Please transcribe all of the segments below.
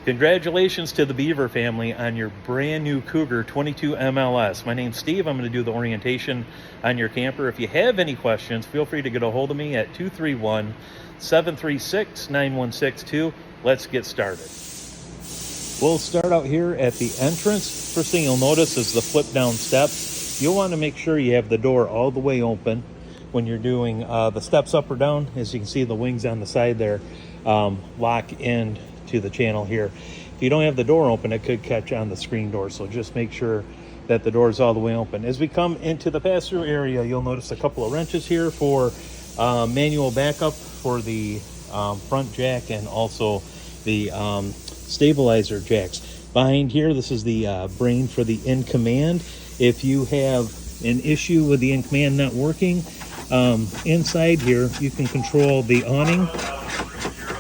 Congratulations to the Beaver family on your brand new Cougar 22 MLS. My name's Steve. I'm going to do the orientation on your camper. If you have any questions, feel free to get a hold of me at 231-736-9162. Let's get started. We'll start out here at the entrance. First thing you'll notice is the flip down steps. You'll want to make sure you have the door all the way open when you're doing the steps up or down. As you can see, the wings on the side there lock in to the channel here. If you don't have the door open, it could catch on the screen door, so just make sure that the door is all the way open. As we come into the pass-through area, you'll notice a couple of wrenches here for manual backup for the front jack and also the stabilizer jacks. Behind here, this is the brain for the in command. If you have an issue with the in command not working, inside here you can control the awning,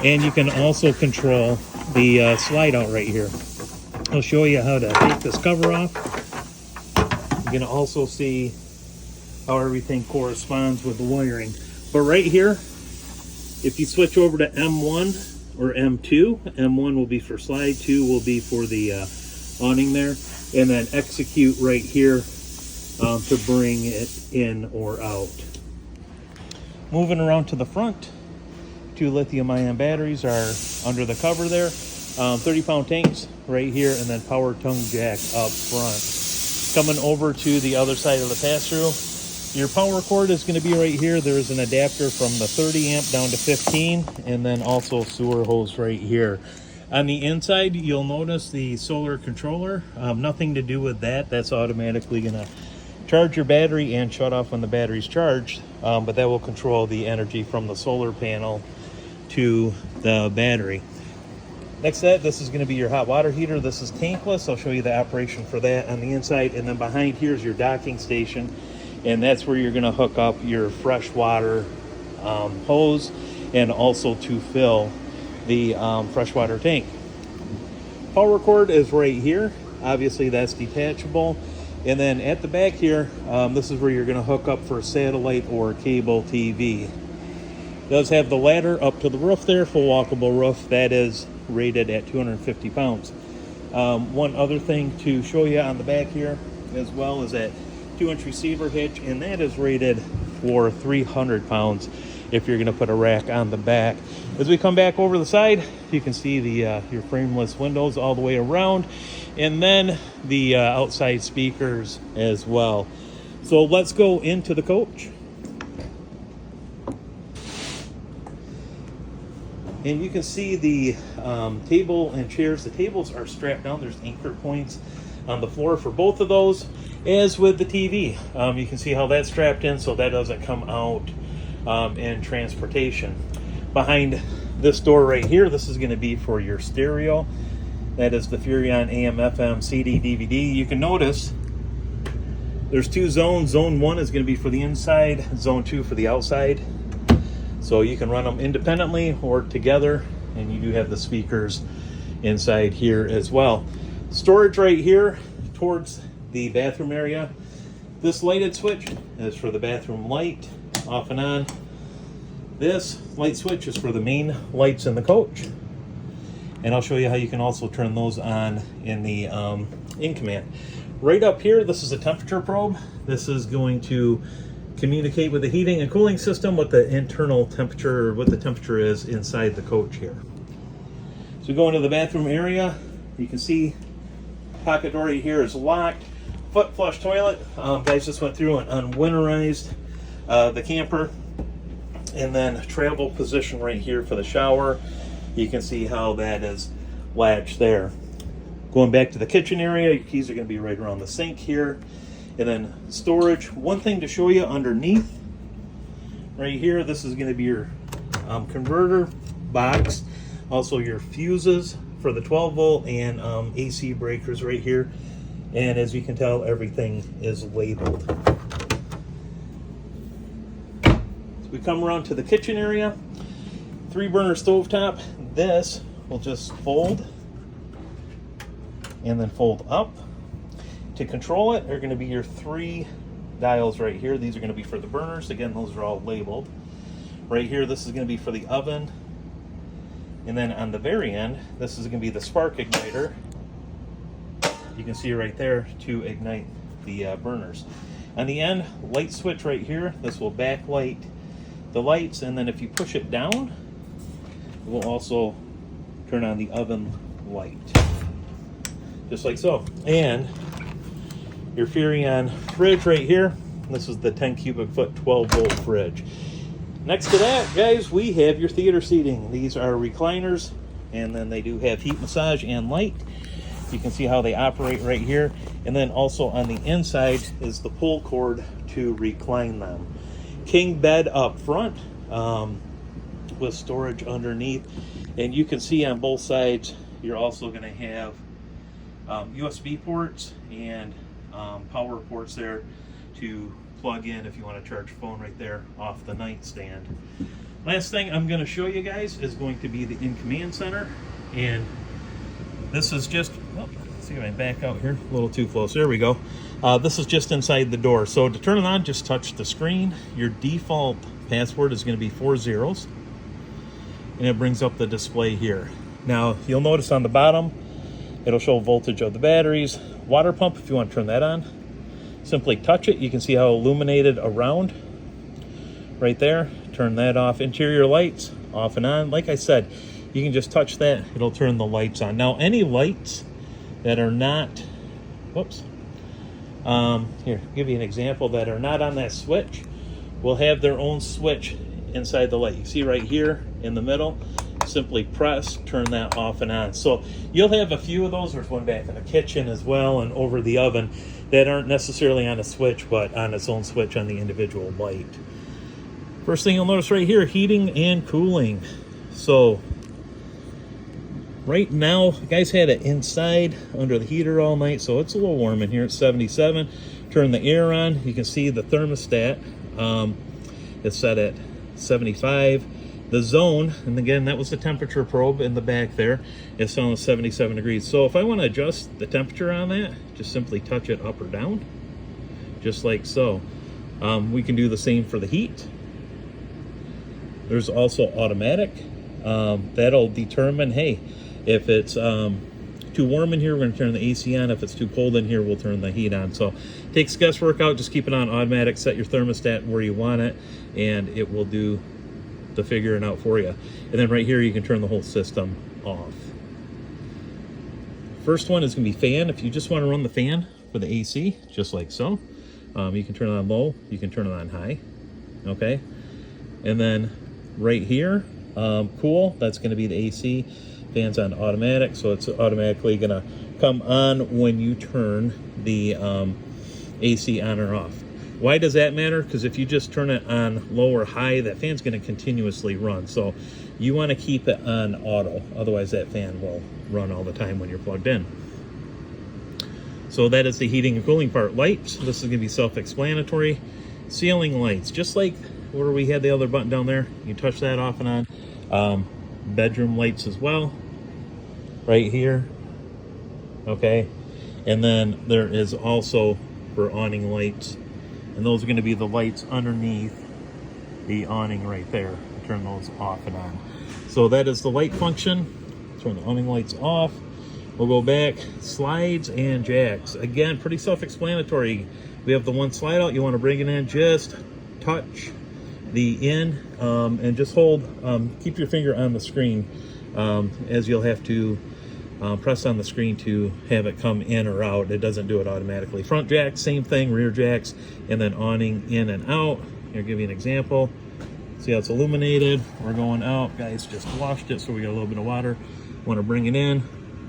and you can also control the slide out right here. I'll show you how to take this cover off. You can also see how everything corresponds with the wiring. But right here, if you switch over to M1 or M2, M1 will be for slide, 2 will be for the awning there, and then execute right here to bring it in or out. Moving around to the front, 2 lithium-ion batteries are under the cover there. 30-pound tanks right here, and then power tongue jack up front. Coming over to the other side of the pass-through, your power cord is going to be right here. There is an adapter from the 30 amp down to 15, and then also sewer hose right here. On the inside, you'll notice the solar controller. Nothing to do with that. That's automatically going to charge your battery and shut off when the battery's charged, but that will control the energy from the solar panel to the battery. Next to that, this is going to be your hot water heater. This is tankless. I'll show you the operation for that on the inside. And then behind here is your docking station, and that's where you're going to hook up your fresh water hose and also to fill the freshwater tank. Power cord is right here. Obviously that's detachable. And then at the back here, this is where you're going to hook up for satellite or cable TV. It does have the ladder up to the roof there, full walkable roof. That is rated at 250 pounds. One other thing to show you on the back here as well is that 2-inch receiver hitch, and that is rated for 300 pounds if you're going to put a rack on the back. As we come back over the side, you can see the your frameless windows all the way around, and then the outside speakers as well. So let's go into the coach. And you can see the table and chairs. The tables are strapped down. There's anchor points on the floor for both of those. As with the TV, you can see how that's strapped in so that doesn't come out in transportation. Behind this door right here, this is going to be for your stereo. That is the Furrion AM, FM, CD, DVD. You can notice there's 2 zones. Zone 1 is going to be for the inside, Zone 2 for the outside. So you can run them independently or together, and you do have the speakers inside here as well. Storage right here towards the bathroom area. This lighted switch is for the bathroom light, off and on. This light switch is for the main lights in the coach. And I'll show you how you can also turn those on in the in command. Right up here, this is a temperature probe. This is going to communicate with the heating and cooling system what the internal temperature, what the temperature is inside the coach here. So we go into the bathroom area. You can see pocket door right here is locked. Foot flush toilet. Guys just went through and unwinterized the camper. And then travel position right here for the shower. You can see how that is latched there. Going back to the kitchen area, your keys are going to be right around the sink here. And then storage. One thing to show you underneath, right here, this is going to be your converter box. Also your fuses for the 12 volt and AC breakers right here. And as you can tell, everything is labeled. So we come around to the kitchen area. 3-burner stovetop. This will just fold and then fold up. To control it, are going to be your 3 dials right here. These are going to be for the burners. Again, those are all labeled. Right here, this is going to be for the oven. And then on the very end, this is going to be the spark igniter. You can see right there to ignite the burners. On the end, light switch right here. This will backlight the lights, and then if you push it down, it will also turn on the oven light, just like so. And your Furrion fridge right here. This is the 10 cubic foot 12 volt fridge. Next to that, guys, we have your theater seating. These are recliners, and then they do have heat massage and light. You can see how they operate right here. And then also on the inside is the pull cord to recline them. King bed up front with storage underneath. And you can see on both sides, you're also going to have USB ports and power ports there to plug in if you want to charge your phone right there off the nightstand. Last thing I'm going to show you guys is going to be the in-command center. And this is just, oh, let's see if I back out here a little too close. There we go. This is just inside the door. So to turn it on, just touch the screen. Your default password is going to be 4 zeros. And it brings up the display here. Now, you'll notice on the bottom, it'll show voltage of the batteries. Water pump, if you want to turn that on, simply touch it. You can see how illuminated around right there. Turn that off. Interior lights, off and on. Like I said, you can just touch that. It'll turn the lights on. Now, any lights that are not, whoops, here, give you an example, that are not on that switch will have their own switch inside the light. You see right here in the middle, simply press, turn that off and on. So you'll have a few of those. There's one back in the kitchen as well and over the oven that aren't necessarily on a switch, but on its own switch on the individual light. First thing you'll notice right here, heating and cooling. So right now, guys had it inside under the heater all night, so it's a little warm in here. It's 77. Turn the air on. You can see the thermostat is set at 75. The zone, and again, that was the temperature probe in the back there, is telling us 77 degrees. So if I want to adjust the temperature on that, just simply touch it up or down, just like so. We can do the same for the heat. There's also automatic. That'll determine, hey, if it's too warm in here, we're going to turn the AC on. If it's too cold in here, we'll turn the heat on. So takes guesswork out. Just keep it on automatic. Set your thermostat where you want it, and it will do the figuring out for you. And then right here, you can turn the whole system off. First one is going to be fan. If you just want to run the fan for the AC, just like so, you can turn it on low. You can turn it on high. Okay. And then right here, cool. That's going to be the AC. Fan's on automatic, so it's automatically going to come on when you turn the AC on or off. Why does that matter? Because if you just turn it on low or high, that fan's going to continuously run. So you want to keep it on auto. Otherwise, that fan will run all the time when you're plugged in. So that is the heating and cooling part. Lights, this is going to be self-explanatory. Ceiling lights, just like where we had the other button down there. You touch that off and on. Bedroom lights as well, right here. Okay. And then there is also for awning lights. And those are going to be the lights underneath the awning right there. Turn those off and on. So that is the light function. Turn the awning lights off. We'll go back. Slides and jacks. Again, pretty self-explanatory. We have the one slide out. You want to bring it in, just touch the in and just hold. Keep your finger on the screen as you'll have to press on the screen to have it come in or out. It doesn't do it automatically. Front jacks, same thing. Rear jacks, and then awning in and out. Here, I'll give you an example. See how it's illuminated. We're going out. Guys just washed it, so we got a little bit of water. Want to bring it in,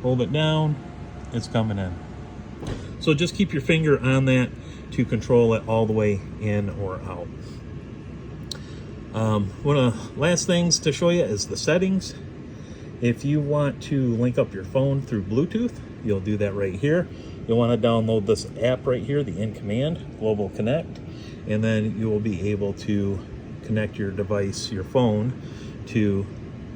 hold it down, it's coming in. So just keep your finger on that to control it all the way in or out. One of the last things to show you is the settings. If you want to link up your phone through Bluetooth, you'll do that right here. You'll want to download this app right here, the In Command Global Connect, and then you will be able to connect your device, your phone, to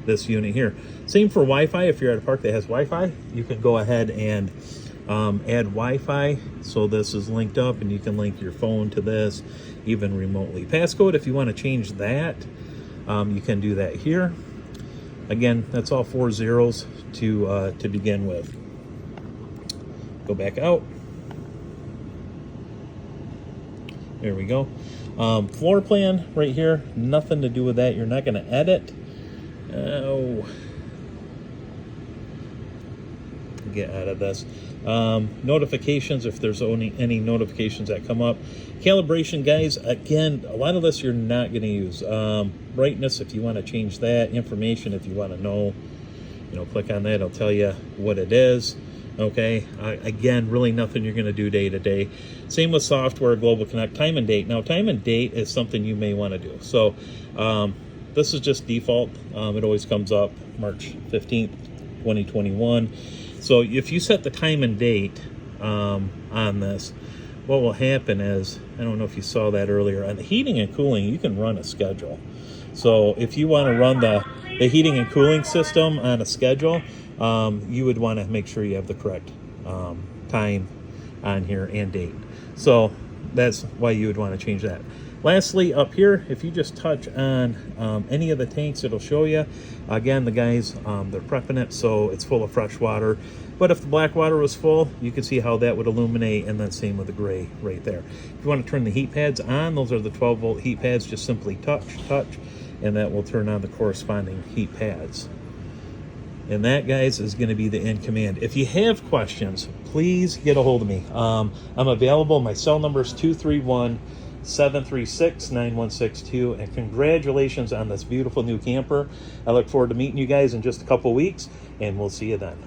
this unit here. Same for Wi-Fi. If you're at a park that has Wi-Fi, you can go ahead and add Wi-Fi. So this is linked up and you can link your phone to this even remotely. Passcode, if you want to change that, you can do that here. Again, that's all 4 zeros to begin with. Go back out. There we go. Floor plan right here, nothing to do with that. You're not going to edit. Oh, get out of this. Notifications, if there's only any notifications that come up. Calibration, guys, again, a lot of this you're not going to use. Brightness, if you want to change that. Information, if you want to know, click on that. It'll tell you what it is. Okay, again, really nothing you're going to do day to day. Same with software, Global Connect, time and date. Now, time and date is something you may want to do. So this is just default. It always comes up March 15th, 2021. So if you set the time and date on this, what will happen is, I don't know if you saw that earlier, on the heating and cooling, you can run a schedule. So if you want to run the heating and cooling system on a schedule, you would want to make sure you have the correct time on here and date. So that's why you would want to change that. Lastly, up here, if you just touch on any of the tanks, it'll show you. Again, the guys, they're prepping it, so it's full of fresh water. But if the black water was full, you can see how that would illuminate, and then same with the gray right there. If you want to turn the heat pads on, those are the 12-volt heat pads. Just simply touch, and that will turn on the corresponding heat pads. And that, guys, is going to be the end command. If you have questions, please get a hold of me. I'm available. My cell number is 231-736-9162. And congratulations on this beautiful new camper. I look forward to meeting you guys in just a couple weeks, and we'll see you then.